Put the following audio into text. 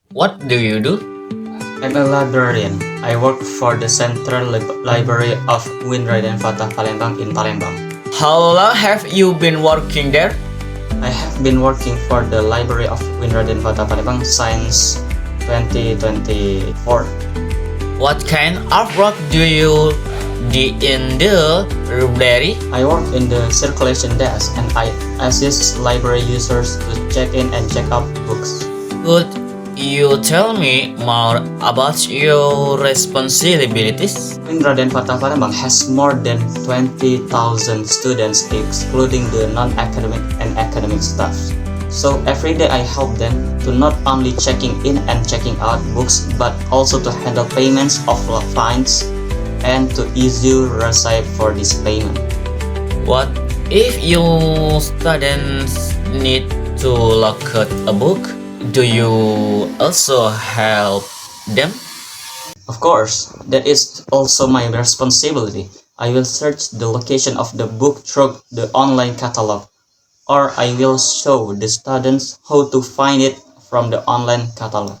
What do you do? I'm a librarian. I work for the Central Library of Winraden Fatah Palembang in Palembang. How long have you been working there? I have been working for the Library of Winraden Fatah Palembang since 2024. What kind of work do you do in the library? I work in the circulation desk and I assist library users to check in and check out books. Could you tell me more about your responsibilities? Winraden Fatah Palembang has more than 20,000 students excluding the non-academic and academic staff. So every day I help them to not only checking in and checking out books but also to handle payments of fines and to issue receipt for this payment. What if your students need to locate a book? Do you also help them? Of course, that is also my responsibility. I will search the location of the book through the online catalog, or I will show the students how to find it from the online catalog.